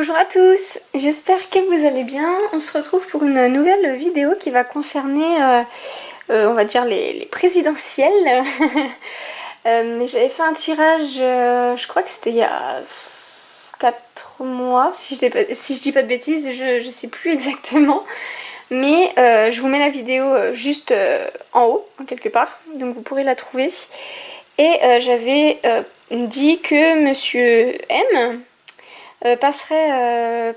Bonjour à tous, j'espère que vous allez bien. On se retrouve pour une nouvelle vidéo qui va concerner, on va dire, les présidentielles. J'avais fait un tirage, je crois que c'était il y a 4 mois, si je dis pas de bêtises, je sais plus exactement. Mais je vous mets la vidéo juste en haut, quelque part, donc vous pourrez la trouver. Et j'avais dit que Monsieur M passerait.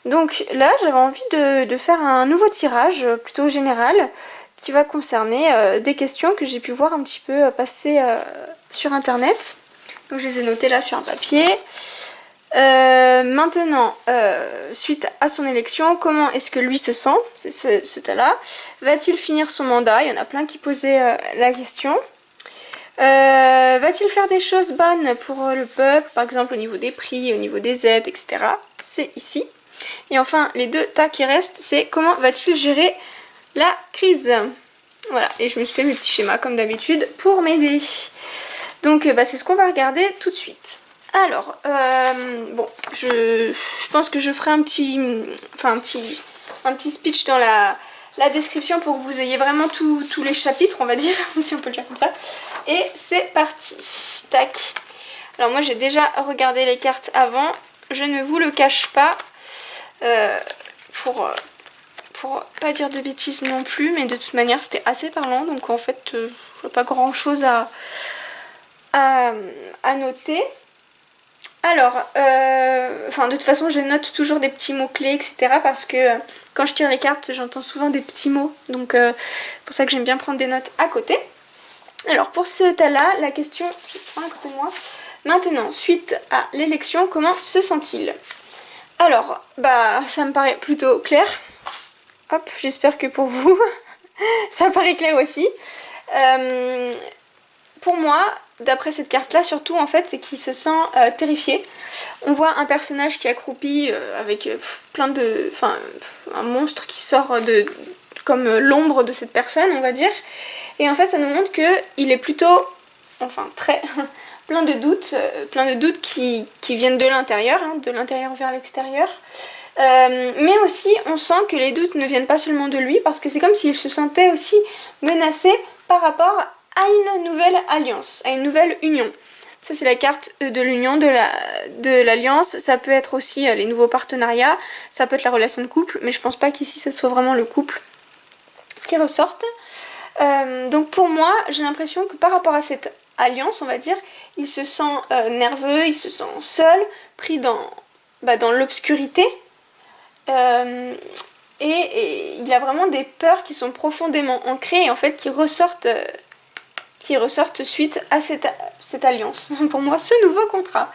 Donc là, j'avais envie de faire un nouveau tirage, plutôt général, qui va concerner des questions que j'ai pu voir un petit peu passer sur internet. Donc je les ai notées là sur un papier. Maintenant, suite à son élection, comment est-ce que lui se sent, c'est ce tas-là. Va-t-il finir son mandat? Il y en a plein qui posaient la question. Va-t-il faire des choses bonnes pour le peuple, par exemple au niveau des prix, au niveau des aides, etc. C'est ici. Et enfin, les deux tas qui restent, c'est comment va-t-il gérer la crise. Voilà, et je me suis fait mes petits schémas comme d'habitude pour m'aider. Donc c'est ce qu'on va regarder tout de suite. Alors, bon, je pense que je ferai un petit speech dans la description pour que vous ayez vraiment tous les chapitres, on va dire, si on peut le dire comme ça. Et c'est parti. Tac. Alors moi j'ai déjà regardé les cartes avant, je ne vous le cache pas, pour pas dire de bêtises non plus, mais de toute manière c'était assez parlant, donc en fait pas grand chose à noter. Alors, de toute façon je note toujours des petits mots-clés, etc. parce que quand je tire les cartes, j'entends souvent des petits mots. Donc pour ça que j'aime bien prendre des notes à côté. Alors pour ce tas-là, la question, je prends à côté de moi. Maintenant, suite à l'élection, comment se sent-il? Alors, ça me paraît plutôt clair. Hop, j'espère que pour vous, ça paraît clair aussi. Pour moi, d'après cette carte-là, surtout, en fait, c'est qu'il se sent terrifié. On voit un personnage qui est accroupi avec plein de... Enfin, un monstre qui sort comme l'ombre de cette personne, on va dire. Et en fait, ça nous montre qu'il est plutôt... Enfin, très... plein de doutes qui viennent de l'intérieur, hein, de l'intérieur vers l'extérieur. Mais aussi, on sent que les doutes ne viennent pas seulement de lui, parce que c'est comme s'il se sentait aussi menacé par rapport à une nouvelle alliance, à une nouvelle union. Ça c'est la carte de l'union, de l'alliance. Ça peut être aussi les nouveaux partenariats, ça peut être la relation de couple, mais je pense pas qu'ici ça soit vraiment le couple qui ressorte. Donc pour moi, j'ai l'impression que par rapport à cette alliance, on va dire, il se sent nerveux, il se sent seul, pris dans l'obscurité. Et il a vraiment des peurs qui sont profondément ancrées et en fait qui ressortent suite à cette alliance. Pour moi, ce nouveau contrat.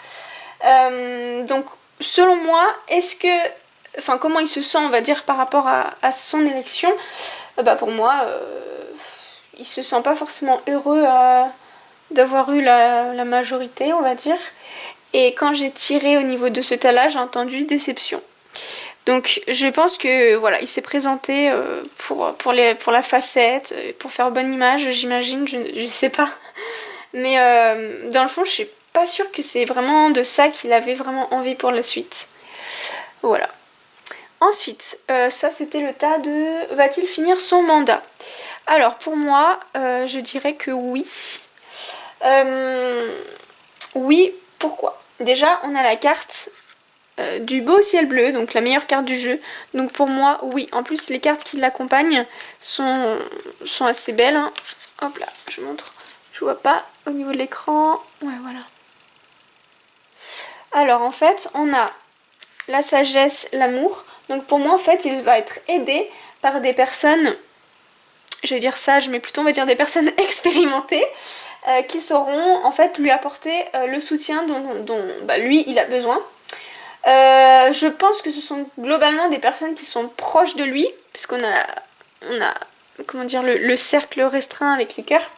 Donc, selon moi, comment il se sent, on va dire, par rapport à son élection? Pour moi, il se sent pas forcément heureux d'avoir eu la majorité, on va dire. Et quand j'ai tiré au niveau de ce tas-là, j'ai entendu déception. Donc je pense que voilà, il s'est présenté pour la facette, pour faire bonne image, j'imagine, je sais pas. Mais dans le fond, je suis pas sûre que c'est vraiment de ça qu'il avait vraiment envie pour la suite. Voilà. Ensuite, ça c'était le tas de va-t-il finir son mandat? Alors pour moi, je dirais que oui. Oui, pourquoi? Déjà, on a la carte du beau ciel bleu, donc la meilleure carte du jeu. Donc pour moi, oui. En plus, les cartes qui l'accompagnent sont assez belles. Hein. Hop là, je montre. Je vois pas au niveau de l'écran. Ouais, voilà. Alors en fait, on a la sagesse, l'amour. Donc pour moi, en fait, il va être aidé par des personnes, je vais dire sages, mais plutôt on va dire des personnes expérimentées, qui sauront en fait lui apporter le soutien dont lui, il a besoin. Je pense que ce sont globalement des personnes qui sont proches de lui, puisqu'on a comment dire, le cercle restreint avec les cœurs.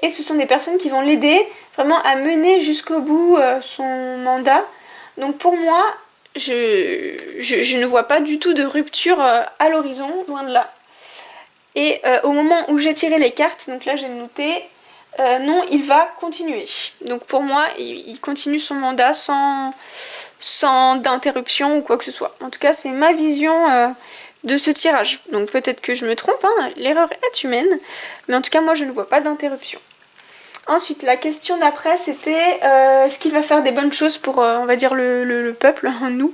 Et ce sont des personnes qui vont l'aider vraiment à mener jusqu'au bout son mandat. Donc pour moi, je ne vois pas du tout de rupture à l'horizon, loin de là. Et au moment où j'ai tiré les cartes, donc là j'ai noté, non, il va continuer. Donc pour moi, il continue son mandat sans d'interruption ou quoi que ce soit. En tout cas, c'est ma vision de ce tirage. Donc peut-être que je me trompe, hein, l'erreur est humaine, mais en tout cas, moi, je ne vois pas d'interruption. Ensuite, la question d'après, c'était est-ce qu'il va faire des bonnes choses pour, on va dire, le peuple, nous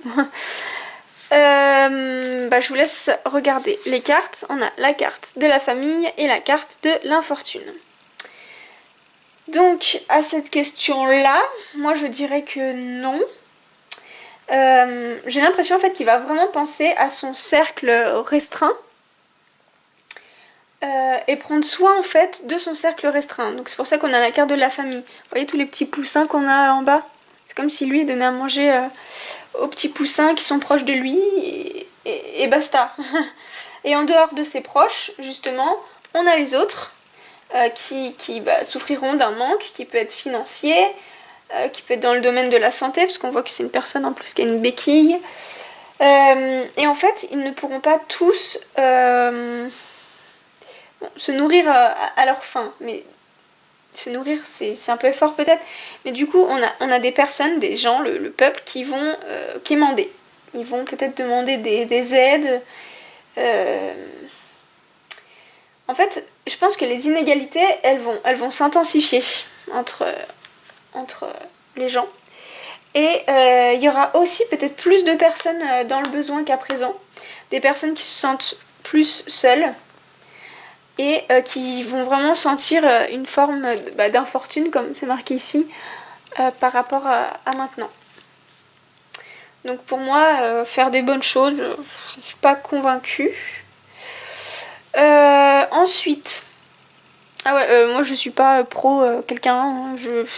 je vous laisse regarder les cartes. On a la carte de la famille et la carte de l'infortune. Donc, à cette question-là, moi je dirais que non. J'ai l'impression en fait qu'il va vraiment penser à son cercle restreint et prendre soin en fait de son cercle restreint. Donc c'est pour ça qu'on a la carte de la famille. Vous voyez tous les petits poussins qu'on a en bas? C'est comme si lui donnait à manger aux petits poussins qui sont proches de lui et basta. Et en dehors de ses proches, justement, on a les autres qui souffriront d'un manque qui peut être financier, qui peut être dans le domaine de la santé, parce qu'on voit que c'est une personne en plus qui a une béquille. Et en fait, ils ne pourront pas tous se nourrir à leur faim. Mais se nourrir, c'est un peu fort peut-être. Mais du coup, on a des personnes, des gens, le peuple, qui vont quémander. Ils vont peut-être demander des aides. En fait, je pense que les inégalités, elles vont s'intensifier entre les gens. Et il y aura aussi peut-être plus de personnes dans le besoin qu'à présent. Des personnes qui se sentent plus seules et qui vont vraiment sentir une forme d'infortune, comme c'est marqué ici, par rapport à maintenant. Donc pour moi, faire des bonnes choses, je ne suis pas convaincue. Ensuite, moi je suis pas pro quelqu'un,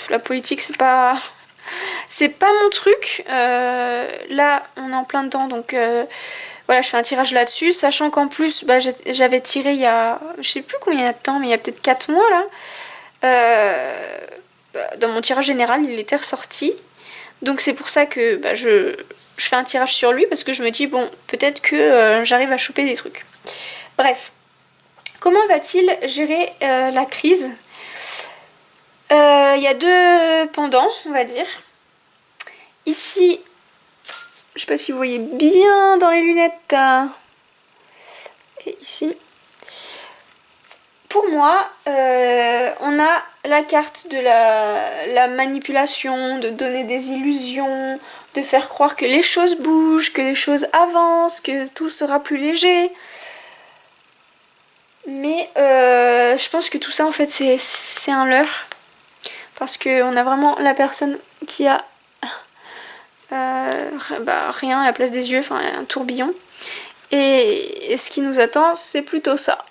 la politique c'est pas mon truc. Là on est en plein dedans, donc voilà, je fais un tirage là-dessus, sachant qu'en plus j'avais tiré il y a, je sais plus combien de temps, mais il y a peut-être 4 mois là. Dans mon tirage général il était ressorti, donc c'est pour ça que je fais un tirage sur lui, parce que je me dis bon, peut-être que j'arrive à choper des trucs. Bref. Comment va-t-il gérer la crise? Il y a deux pendants, on va dire. Ici, je sais pas si vous voyez bien dans les lunettes. Et ici. Pour moi, on a la carte de la manipulation, de donner des illusions, de faire croire que les choses bougent, que les choses avancent, que tout sera plus léger. Mais je pense que tout ça en fait c'est un leurre, parce qu'on a vraiment la personne qui a rien à la place des yeux, enfin un tourbillon, et ce qui nous attend c'est plutôt ça.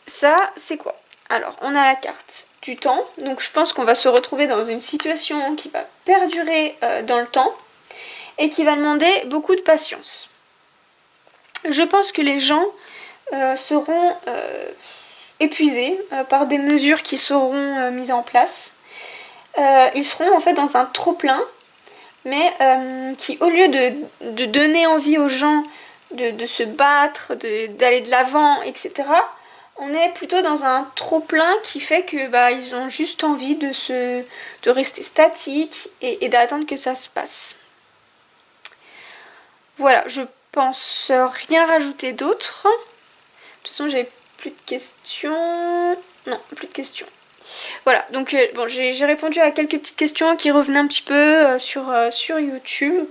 Ça c'est quoi? Alors on a la carte du temps, donc je pense qu'on va se retrouver dans une situation qui va perdurer dans le temps et qui va demander beaucoup de patience. Je pense que les gens seront épuisés par des mesures qui seront mises en place. Ils seront en fait dans un trop-plein, mais qui, au lieu de donner envie aux gens de se battre, d'aller de l'avant, etc., on est plutôt dans un trop-plein qui fait que ils ont juste envie de rester statiques et d'attendre que ça se passe. Voilà, je pense rien rajouter d'autre. De toute façon, j'avais plus de questions. Non, plus de questions. Voilà, donc bon, j'ai répondu à quelques petites questions qui revenaient un petit peu sur YouTube.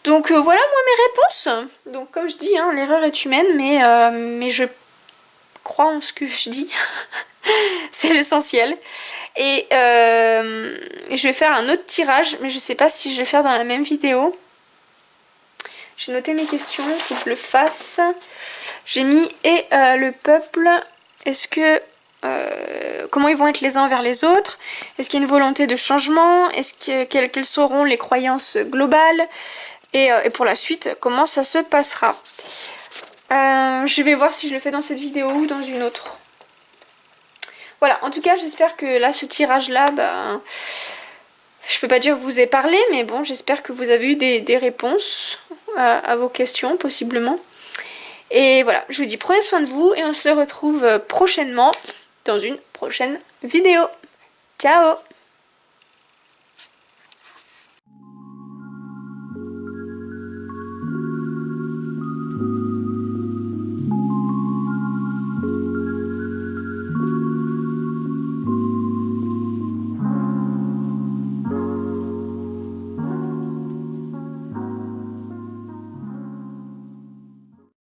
Donc voilà moi mes réponses. Donc comme je dis, hein, l'erreur est humaine, mais je crois en ce que je dis. C'est l'essentiel. Et je vais faire un autre tirage, mais je sais pas si je vais le faire dans la même vidéo. J'ai noté mes questions, il faut que je le fasse. J'ai mis le peuple, est-ce que comment ils vont être les uns envers les autres? Est-ce qu'il y a une volonté de changement? Quelles seront les croyances globales? Et pour la suite, comment ça se passera? Je vais voir si je le fais dans cette vidéo ou dans une autre. Voilà, en tout cas j'espère que là ce tirage là, je peux pas dire que vous ai parlé, mais bon, j'espère que vous avez eu des réponses à vos questions possiblement. Et voilà, je vous dis prenez soin de vous et on se retrouve prochainement dans une prochaine vidéo. Ciao!